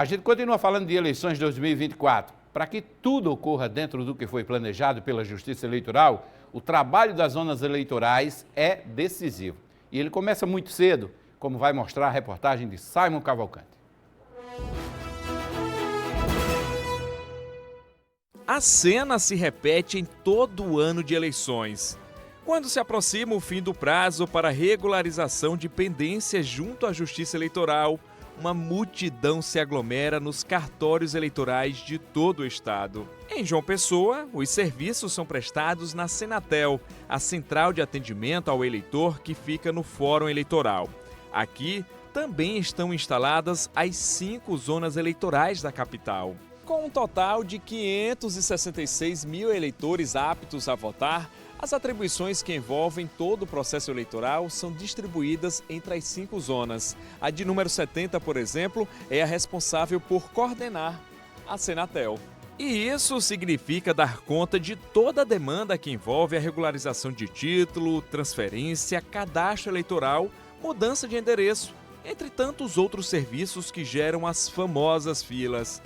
A gente continua falando de eleições 2024. Para que tudo ocorra dentro do que foi planejado pela Justiça Eleitoral, o trabalho das zonas eleitorais é decisivo. E ele começa muito cedo, como vai mostrar a reportagem de Simon Cavalcante. A cena se repete em todo o ano de eleições. Quando se aproxima o fim do prazo para regularização de pendências junto à Justiça Eleitoral, uma multidão se aglomera nos cartórios eleitorais de todo o estado. Em João Pessoa, os serviços são prestados na Senatel, a central de atendimento ao eleitor que fica no Fórum Eleitoral. Aqui também estão instaladas as 5 zonas eleitorais da capital. Com um total de 566 mil eleitores aptos a votar, as atribuições que envolvem todo o processo eleitoral são distribuídas entre as 5 zonas. A de número 70, por exemplo, é a responsável por coordenar a Senatel. E isso significa dar conta de toda a demanda que envolve a regularização de título, transferência, cadastro eleitoral, mudança de endereço, entre tantos outros serviços que geram as famosas filas.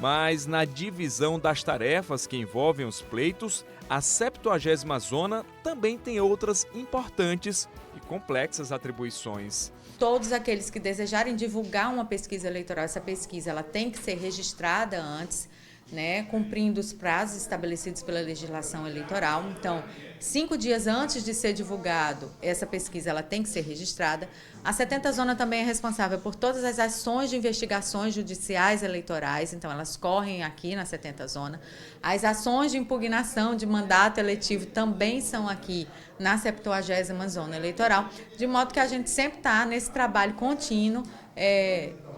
Mas na divisão das tarefas que envolvem os pleitos, a 70ª zona também tem outras importantes e complexas atribuições. Todos aqueles que desejarem divulgar uma pesquisa eleitoral, essa pesquisa ela tem que ser registrada antes, cumprindo os prazos estabelecidos pela legislação eleitoral. Então, 5 dias antes de ser divulgado, essa pesquisa ela tem que ser registrada. A 70 zona também é responsável por todas as ações de investigações judiciais eleitorais, então elas correm aqui na 70 zona. As ações de impugnação de mandato eletivo também são aqui na 70ª zona eleitoral, de modo que a gente sempre está nesse trabalho contínuo,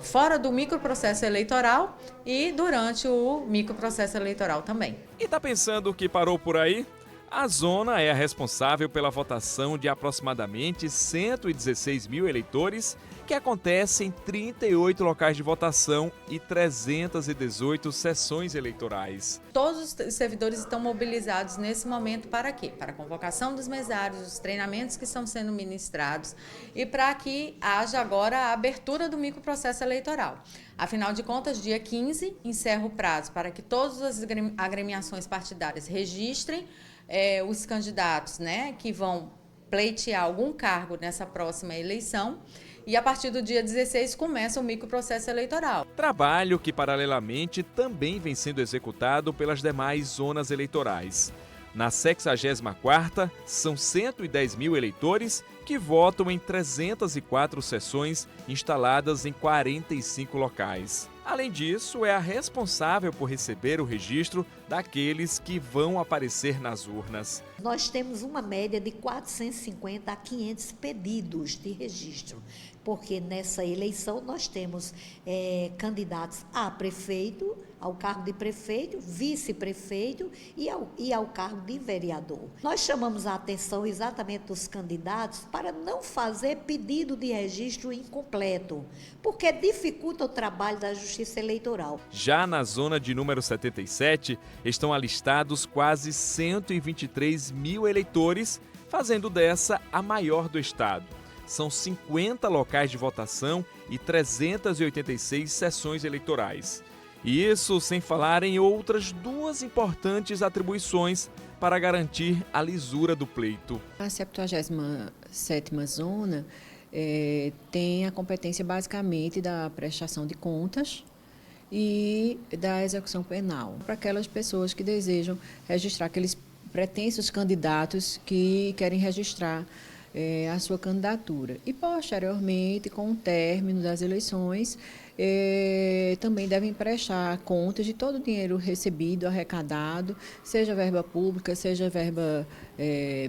fora do microprocesso eleitoral e durante o microprocesso eleitoral também. E está pensando que parou por aí? A zona é a responsável pela votação de aproximadamente 116 mil eleitores, que acontece em 38 locais de votação e 318 sessões eleitorais. Todos os servidores estão mobilizados nesse momento para quê? Para a convocação dos mesários, os treinamentos que estão sendo ministrados e para que haja agora a abertura do microprocesso eleitoral. Afinal de contas, dia 15 encerra o prazo para que todas as agremiações partidárias registrem os candidatos que vão pleitear algum cargo nessa próxima eleição. E a partir do dia 16 começa o microprocesso eleitoral. Trabalho que paralelamente também vem sendo executado pelas demais zonas eleitorais. Na 64ª, são 110 mil eleitores que votam em 304 sessões instaladas em 45 locais. Além disso, é a responsável por receber o registro daqueles que vão aparecer nas urnas. Nós temos uma média de 450 a 500 pedidos de registro, porque nessa eleição nós temos candidatos a prefeito, ao cargo de prefeito, vice-prefeito e ao cargo de vereador. Nós chamamos a atenção exatamente dos candidatos para não fazer pedido de registro incompleto, porque dificulta o trabalho da Justiça Eleitoral. Já na zona de número 77, estão alistados quase 123 mil eleitores, fazendo dessa a maior do estado. São 50 locais de votação e 386 sessões eleitorais. Isso sem falar em outras 2 importantes atribuições para garantir a lisura do pleito. A 77ª zona tem a competência basicamente da prestação de contas e da execução penal. Para aquelas pessoas que desejam registrar, aqueles pretensos candidatos que querem registrar a sua candidatura. E, posteriormente, com o término das eleições, também devem prestar contas de todo o dinheiro recebido, arrecadado, seja verba pública, seja verba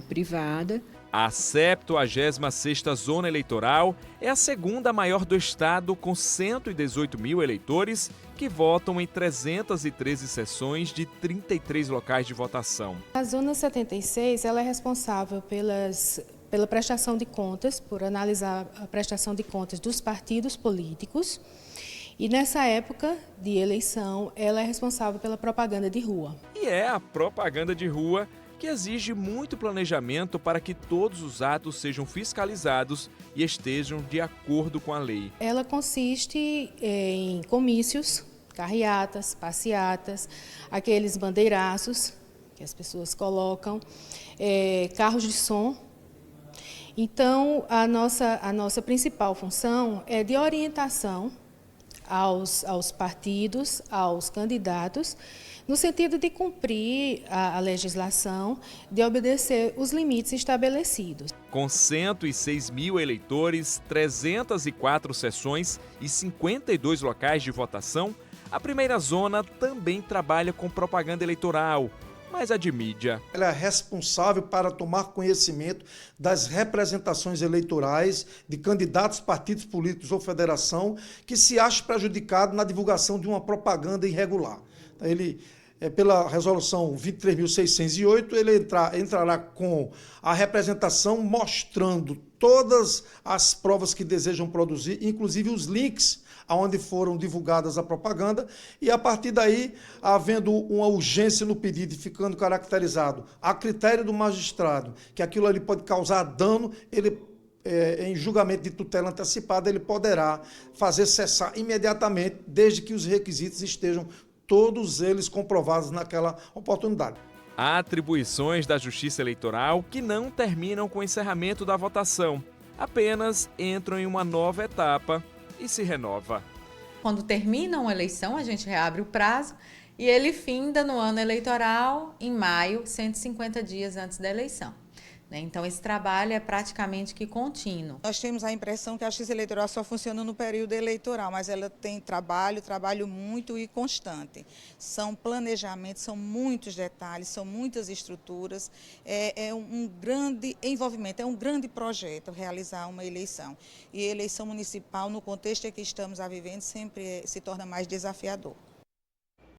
privada. A 76ª Zona Eleitoral é a segunda maior do estado, com 118 mil eleitores que votam em 313 sessões de 33 locais de votação. A Zona 76 ela é responsável pela prestação de contas, por analisar a prestação de contas dos partidos políticos. E nessa época de eleição, ela é responsável pela propaganda de rua. E é a propaganda de rua que exige muito planejamento para que todos os atos sejam fiscalizados e estejam de acordo com a lei. Ela consiste em comícios, carreatas, passeatas, aqueles bandeiraços que as pessoas colocam, carros de som. Então, a nossa principal função é de orientação aos partidos, aos candidatos, no sentido de cumprir a legislação, de obedecer os limites estabelecidos. Com 106 mil eleitores, 304 sessões e 52 locais de votação, a primeira zona também trabalha com propaganda eleitoral, mas a de mídia. Ela é responsável para tomar conhecimento das representações eleitorais de candidatos, partidos políticos ou federação que se acham prejudicados na divulgação de uma propaganda irregular. Ele, pela resolução 23.608, ele entrará com a representação mostrando todas as provas que desejam produzir, inclusive os links aonde foram divulgadas a propaganda, e a partir daí, havendo uma urgência no pedido e ficando caracterizado a critério do magistrado, que aquilo ali pode causar dano, ele, em julgamento de tutela antecipada, ele poderá fazer cessar imediatamente, desde que os requisitos estejam todos eles comprovados naquela oportunidade. Há atribuições da Justiça Eleitoral que não terminam com o encerramento da votação, apenas entram em uma nova etapa e se renova. Quando termina uma eleição, a gente reabre o prazo e ele finda no ano eleitoral, em maio, 150 dias antes da eleição. Então, esse trabalho é praticamente que contínuo. Nós temos a impressão que a Justiça Eleitoral só funciona no período eleitoral, mas ela tem trabalho muito e constante. São planejamentos, são muitos detalhes, são muitas estruturas, é um grande envolvimento, é um grande projeto realizar uma eleição. E a eleição municipal, no contexto em que estamos vivendo, sempre se torna mais desafiador.